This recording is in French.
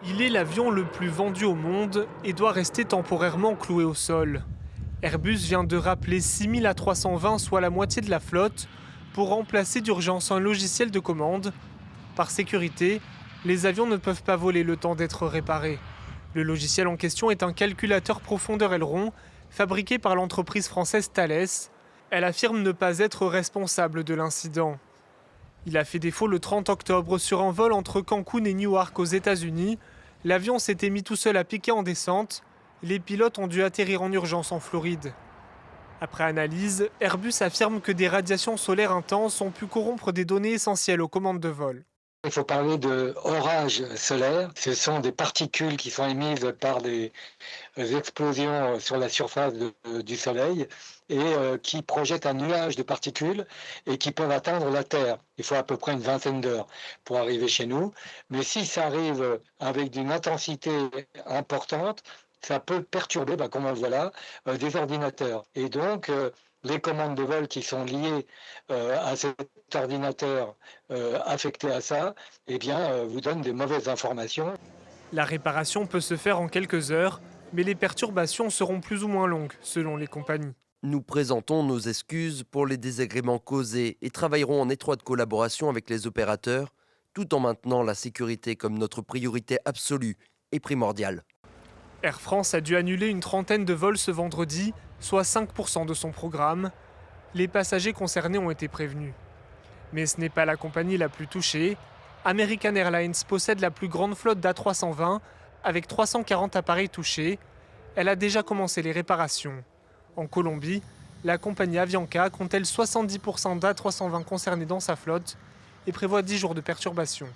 Il est l'avion le plus vendu au monde et doit rester temporairement cloué au sol. Airbus vient de rappeler 6000 A320, soit la moitié de la flotte, pour remplacer d'urgence un logiciel de commande. Par sécurité, les avions ne peuvent pas voler le temps d'être réparés. Le logiciel en question est un calculateur profondeur aileron, fabriqué par l'entreprise française Thales. Elle affirme ne pas être responsable de l'incident. Il a fait défaut le 30 octobre sur un vol entre Cancun et Newark aux États-Unis. L'avion s'était mis tout seul à piquer en descente. Les pilotes ont dû atterrir en urgence en Floride. Après analyse, Airbus affirme que des radiations solaires intenses ont pu corrompre des données essentielles aux commandes de vol. Il faut parler de orage solaire. Ce sont des particules qui sont émises par des explosions sur la surface du Soleil et qui projettent un nuage de particules et qui peuvent atteindre la Terre. Il faut à peu près une vingtaine d'heures pour arriver chez nous. Mais si ça arrive avec une intensité importante, ça peut perturber, comme on le voit là, des ordinateurs. Et donc, les commandes de vol qui sont liées à cet ordinateur affecté à ça, vous donnent des mauvaises informations. La réparation peut se faire en quelques heures, mais les perturbations seront plus ou moins longues, selon les compagnies. Nous présentons nos excuses pour les désagréments causés et travaillerons en étroite collaboration avec les opérateurs, tout en maintenant la sécurité comme notre priorité absolue et primordiale. Air France a dû annuler une trentaine de vols ce vendredi, soit 5% de son programme. Les passagers concernés ont été prévenus. Mais ce n'est pas la compagnie la plus touchée. American Airlines possède la plus grande flotte d'A320, avec 340 appareils touchés. Elle a déjà commencé les réparations. En Colombie, la compagnie Avianca compte elle 70% d'A320 concernés dans sa flotte et prévoit 10 jours de perturbations.